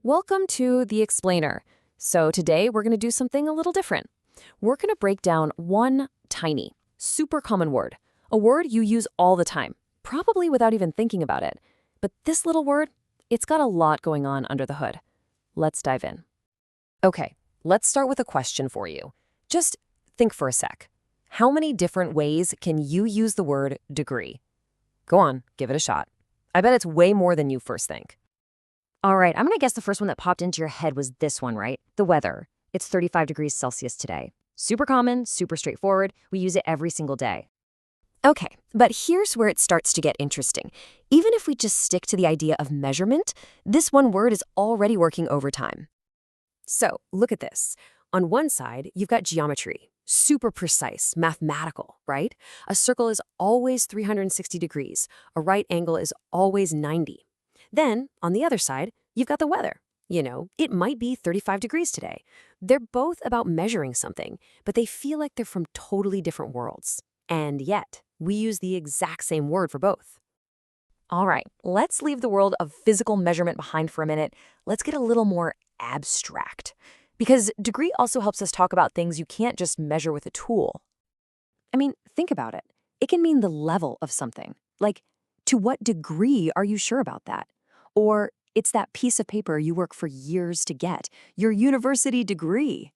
Welcome to The Explainer. So today we're going to do something a little different. We're going to break down one tiny, super common word, a word you use all the time, probably without even thinking about it. But this little word, it's got a lot going on under the hood. Let's dive in. Okay, let's start with a question for you. Just think for a sec. How many different ways can you use the word degree? Go on, give it a shot. I bet it's way more than you first think. All right, I'm going to guess the first one that popped into your head was this one, right? The weather. It's 35 degrees Celsius today. Super common, super straightforward. We use it every single day. Okay, but here's where it starts to get interesting. Even if we just stick to the idea of measurement, this one word is already working overtime. So, look at this. On one side, you've got geometry. Super precise, mathematical, right? A circle is always 360 degrees. A right angle is always 90. Then, on the other side, you've got the weather. It might be 35 degrees today. They're both about measuring something, but they feel like they're from totally different worlds. And yet, we use the exact same word for both. All right, let's leave the world of physical measurement behind for a minute. Let's get a little more abstract. Because degree also helps us talk about things you can't just measure with a tool. I mean, think about it. It can mean the level of something. Like, to what degree are you sure about that? Or it's that piece of paper you work for years to get, your university degree.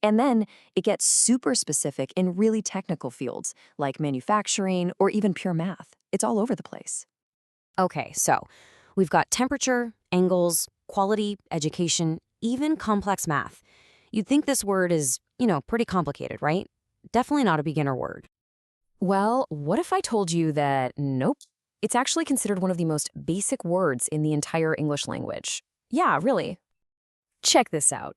And then it gets super specific in really technical fields, like manufacturing or even pure math. It's all over the place. Okay, so we've got temperature, angles, quality, education, even complex math. You'd think this word is, pretty complicated, right? Definitely not a beginner word. Well, what if I told you that nope? It's actually considered one of the most basic words in the entire English language. Yeah, really. Check this out.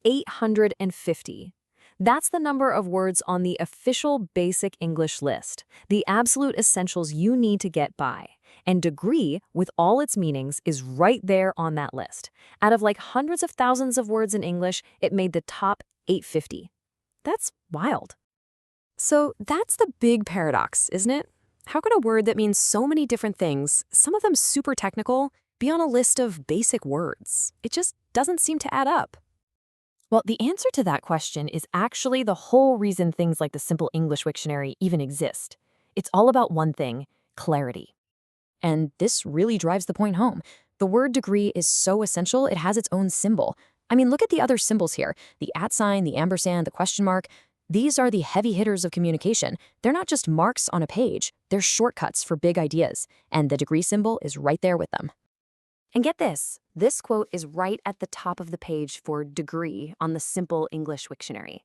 850. That's the number of words on the official basic English list, the absolute essentials you need to get by. And degree, with all its meanings, is right there on that list. Out of like hundreds of thousands of words in English, it made the top 850. That's wild. So that's the big paradox, isn't it? How could a word that means so many different things, some of them super technical, be on a list of basic words? It just doesn't seem to add up. Well, the answer to that question is actually the whole reason things like the Simple English Wiktionary even exist. It's all about one thing: clarity. And this really drives the point home. The word degree is so essential, it has its own symbol. I mean, look at the other symbols here. The @ sign, the ampersand, the question mark. These are the heavy hitters of communication. They're not just marks on a page, they're shortcuts for big ideas, and the degree symbol is right there with them. And get this quote is right at the top of the page for degree on the Simple English Wiktionary.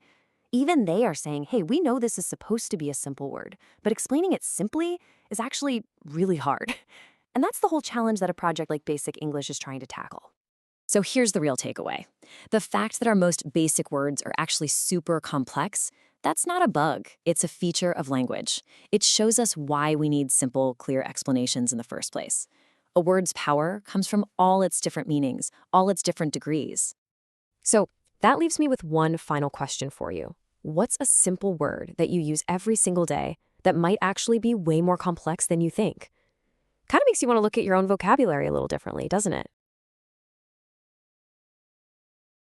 Even they are saying, hey, we know this is supposed to be a simple word, but explaining it simply is actually really hard. And that's the whole challenge that a project like Basic English is trying to tackle. So here's the real takeaway. The fact that our most basic words are actually super complex, that's not a bug. It's a feature of language. It shows us why we need simple, clear explanations in the first place. A word's power comes from all its different meanings, all its different degrees. So that leaves me with one final question for you. What's a simple word that you use every single day that might actually be way more complex than you think? Kind of makes you want to look at your own vocabulary a little differently, doesn't it?